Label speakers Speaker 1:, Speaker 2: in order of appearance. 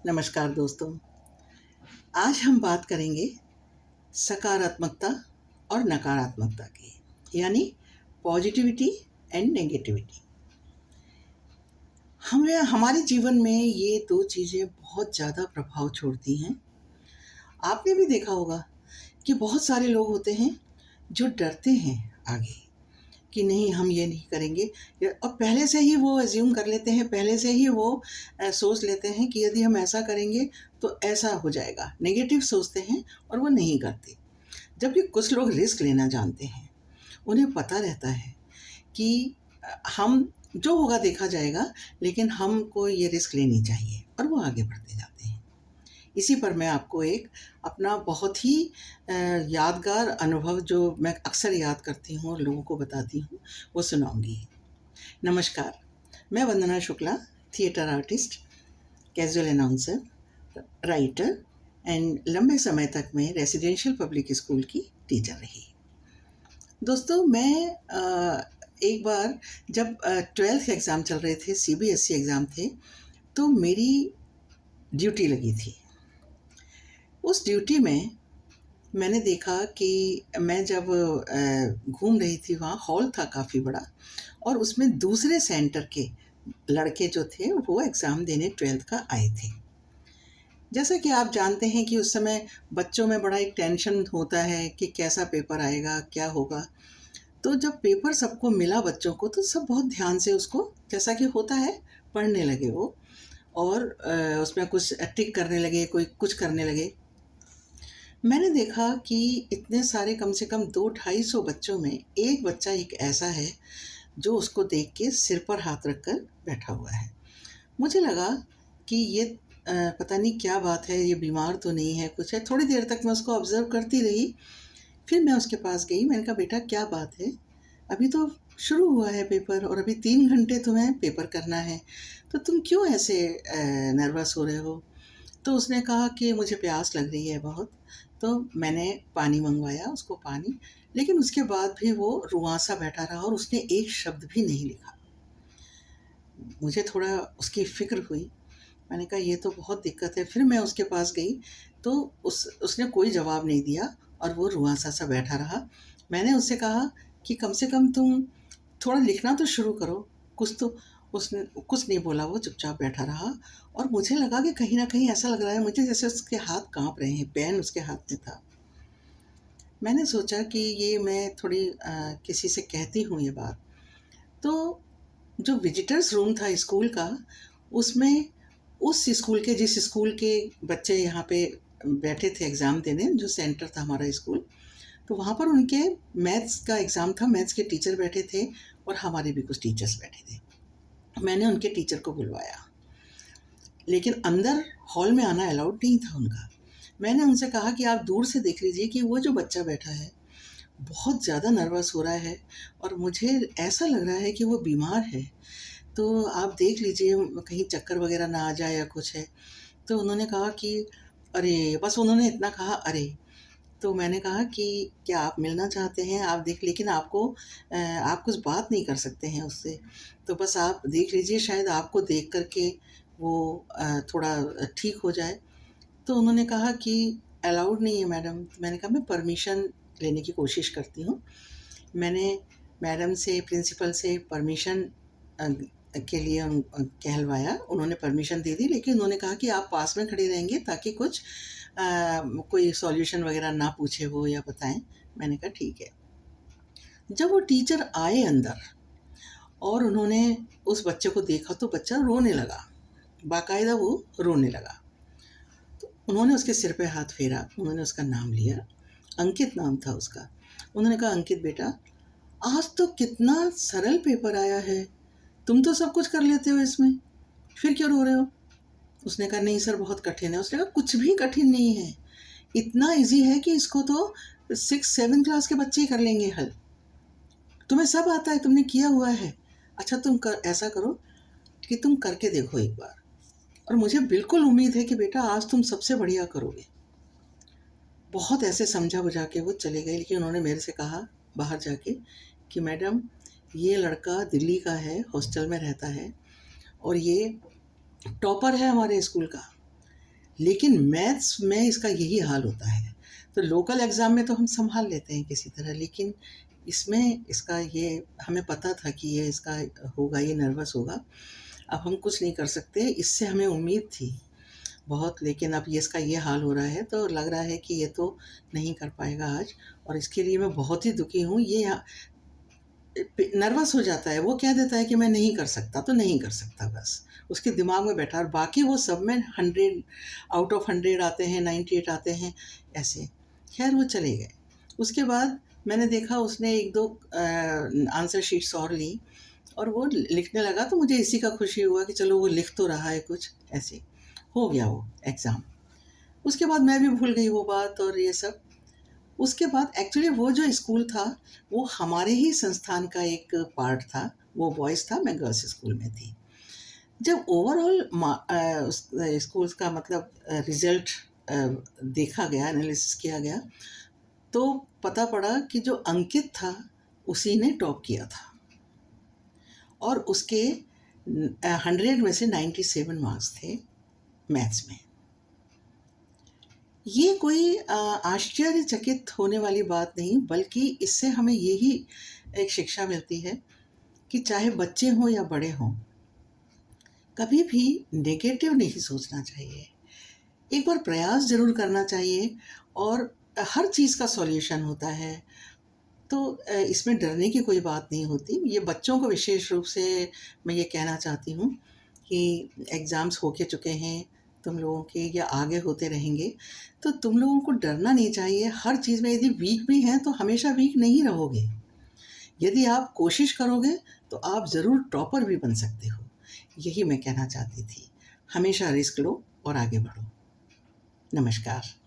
Speaker 1: नमस्कार दोस्तों। आज हम बात करेंगे सकारात्मकता और नकारात्मकता की, यानी पॉजिटिविटी एंड नेगेटिविटी। हमें हमारे जीवन में ये दो चीज़ें बहुत ज़्यादा प्रभाव छोड़ती हैं। आपने भी देखा होगा कि बहुत सारे लोग होते हैं जो डरते हैं आगे, कि नहीं हम ये नहीं करेंगे, और पहले से ही वो अज्यूम कर लेते हैं, पहले से ही वो सोच लेते हैं कि यदि हम ऐसा करेंगे तो ऐसा हो जाएगा। नेगेटिव सोचते हैं और वो नहीं करते। जबकि कुछ लोग रिस्क लेना जानते हैं, उन्हें पता रहता है कि हम जो होगा देखा जाएगा, लेकिन हमको ये रिस्क लेनी चाहिए, और वो आगे बढ़ते जाते हैं। इसी पर मैं आपको एक अपना बहुत ही यादगार अनुभव जो मैं अक्सर याद करती हूँ और लोगों को बताती हूँ, वो सुनाऊंगी। नमस्कार, मैं Vandana Shukla, theatre artist, casual announcer, writer and लंबे समय तक मैं रेसिडेंशियल पब्लिक स्कूल की टीचर रही। दोस्तों, मैं एक बार जब 12th एग्ज़ाम चल रहे थे, सीबीएसई एग्ज़ाम थे, तो मेरी ड्यूटी लगी थी। उस ड्यूटी में मैंने देखा कि मैं जब घूम रही थी, वहाँ हॉल था काफ़ी बड़ा, और उसमें दूसरे सेंटर के लड़के जो थे वो एग्ज़ाम देने 12th का आए थे। जैसा कि आप जानते हैं कि उस समय बच्चों में बड़ा एक टेंशन होता है कि कैसा पेपर आएगा, क्या होगा। तो जब पेपर सबको मिला बच्चों को, तो सब बहुत ध्यान से उसको, जैसा कि होता है, पढ़ने लगे वो, और उसमें कुछ टिक करने लगे, कोई कुछ करने लगे। मैंने देखा कि इतने सारे कम से कम 200-250 बच्चों में एक बच्चा एक ऐसा है जो उसको देख के सिर पर हाथ रखकर बैठा हुआ है। मुझे लगा कि ये पता नहीं क्या बात है, ये बीमार तो नहीं है, कुछ है। थोड़ी देर तक मैं उसको ऑब्ज़र्व करती रही, फिर मैं उसके पास गई। मैंने कहा, बेटा क्या बात है? अभी तो शुरू हुआ है पेपर, और अभी 3 घंटे तुम्हें पेपर करना है, तो तुम क्यों ऐसे नर्वस हो रहे हो? तो उसने कहा कि मुझे प्यास लग रही है बहुत। तो मैंने पानी मँगवाया उसको, पानी, लेकिन उसके बाद भी वो रुआँसा बैठा रहा और उसने एक शब्द भी नहीं लिखा। मुझे थोड़ा उसकी फ़िक्र हुई। मैंने कहा ये तो बहुत दिक्कत है। फिर मैं उसके पास गई, तो उसने कोई जवाब नहीं दिया और वो रुआँसा सा बैठा रहा। मैंने उससे कहा कि कम से कम तुम थोड़ा लिखना तो शुरू करो, कुछ तो। उसने कुछ नहीं बोला, वो चुपचाप बैठा रहा, और मुझे लगा कि कहीं न कहीं ऐसा लग रहा है मुझे जैसे उसके हाथ काँप रहे हैं, पेन उसके हाथ में था। मैंने सोचा कि ये मैं थोड़ी किसी से कहती हूँ ये बात। तो जो विज़िटर्स रूम था स्कूल का, उसमें उस स्कूल के, जिस स्कूल के बच्चे यहाँ पे बैठे थे एग्ज़ाम देने, जो सेंटर था हमारा स्कूल, तो वहाँ पर उनके मैथ्स का एग्ज़ाम था, मैथ्स के टीचर बैठे थे और हमारे भी कुछ टीचर्स बैठे थे। मैंने उनके टीचर को बुलवाया, लेकिन अंदर हॉल में आना अलाउड नहीं था उनका। मैंने उनसे कहा कि आप दूर से देख लीजिए कि वो जो बच्चा बैठा है, बहुत ज़्यादा नर्वस हो रहा है, और मुझे ऐसा लग रहा है कि वो बीमार है। तो आप देख लीजिए कहीं चक्कर वग़ैरह ना आ जाए या कुछ है। तो उन्होंने कहा कि अरे! बस उन्होंने इतना कहा, अरे! तो मैंने कहा कि क्या आप मिलना चाहते हैं? आप देख, लेकिन आप कुछ बात नहीं कर सकते हैं उससे। तो बस आप देख लीजिए, शायद आपको देख कर के वो थोड़ा ठीक हो जाए। तो उन्होंने कहा कि अलाउड नहीं है मैडम। तो मैंने कहा मैं परमिशन लेने की कोशिश करती हूँ। मैंने मैडम से, प्रिंसिपल से परमिशन अ, के लिए कहलवाया। उन्होंने परमिशन दे दी, लेकिन उन्होंने कहा कि आप पास में खड़े रहेंगे ताकि कुछ कोई सॉल्यूशन वगैरह ना पूछे वो या बताएँ। मैंने कहा ठीक है। जब वो टीचर आए अंदर और उन्होंने उस बच्चे को देखा, तो बच्चा रोने लगा, बाकायदा वो रोने लगा। तो उन्होंने उसके सिर पे हाथ फेरा, उन्होंने उसका नाम लिया, अंकित नाम था उसका। उन्होंने कहा, अंकित बेटा, आज तो कितना सरल पेपर आया है, तुम तो सब कुछ कर लेते हो इसमें, फिर क्यों रो रहे हो? उसने कहा, नहीं सर बहुत कठिन है। उसने कहा, कुछ भी कठिन नहीं है, इतना ईज़ी है कि इसको तो 6-7 क्लास के बच्चे ही कर लेंगे हल। तुम्हें सब आता है, तुमने किया हुआ है। अच्छा तुम ऐसा करो कि तुम करके देखो एक बार, और मुझे बिल्कुल उम्मीद है कि बेटा आज तुम सबसे बढ़िया करोगे। बहुत ऐसे समझा-बुझा के वो चले गए, लेकिन उन्होंने मेरे से कहा बाहर जाके कि मैडम, ये लड़का दिल्ली का है, हॉस्टल में रहता है, और ये टॉपर है हमारे स्कूल का। लेकिन मैथ्स में इसका यही हाल होता है। तो लोकल एग्ज़ाम में तो हम सँभाल लेते हैं किसी तरह, लेकिन इसमें इसका ये हमें पता था कि ये इसका होगा, ये नर्वस होगा। अब हम कुछ नहीं कर सकते, इससे हमें उम्मीद थी बहुत, लेकिन अब ये इसका ये हाल हो रहा है, तो लग रहा है कि ये तो नहीं कर पाएगा आज, और इसके लिए मैं बहुत ही दुखी हूँ। ये नर्वस हो जाता है, वो कह देता है कि मैं नहीं कर सकता, तो नहीं कर सकता बस। उसके दिमाग में बैठा, और बाकी वो सब में 100 आउट ऑफ 100 आते हैं, 98 आते हैं, ऐसे। खैर वो चले गए। उसके बाद मैंने देखा उसने 1-2 आंसर शीट्स और ली, और वो लिखने लगा, तो मुझे इसी का खुशी हुआ कि चलो वो लिख तो रहा है कुछ, ऐसे। हो गया वो एग्ज़ाम। उसके बाद मैं भी भूल गई वो बात और ये सब। उसके बाद एक्चुअली वो जो स्कूल था, वो हमारे ही संस्थान का एक पार्ट था। वो बॉयज़ था, मैं गर्ल्स स्कूल में थी। जब ओवरऑल उस स्कूल का मतलब रिज़ल्ट देखा गया, एनालिसिस किया गया, तो पता पड़ा कि जो अंकित था, उसी ने टॉप किया था, और उसके 100 में से 97 मार्क्स थे मैथ्स में। ये कोई आश्चर्यचकित होने वाली बात नहीं, बल्कि इससे हमें यही एक शिक्षा मिलती है कि चाहे बच्चे हों या बड़े हों, कभी भी नेगेटिव नहीं सोचना चाहिए। एक बार प्रयास ज़रूर करना चाहिए, और हर चीज़ का सॉल्यूशन होता है। तो इसमें डरने की कोई बात नहीं होती। ये बच्चों को विशेष रूप से मैं ये कहना चाहती हूँ कि एग्ज़ाम्स हो के चुके हैं तुम लोगों के, या आगे होते रहेंगे, तो तुम लोगों को डरना नहीं चाहिए। हर चीज़ में यदि वीक भी हैं, तो हमेशा वीक नहीं रहोगे। यदि आप कोशिश करोगे, तो आप ज़रूर टॉपर भी बन सकते हो। यही मैं कहना चाहती थी। हमेशा रिस्क लो और आगे बढ़ो। नमस्कार।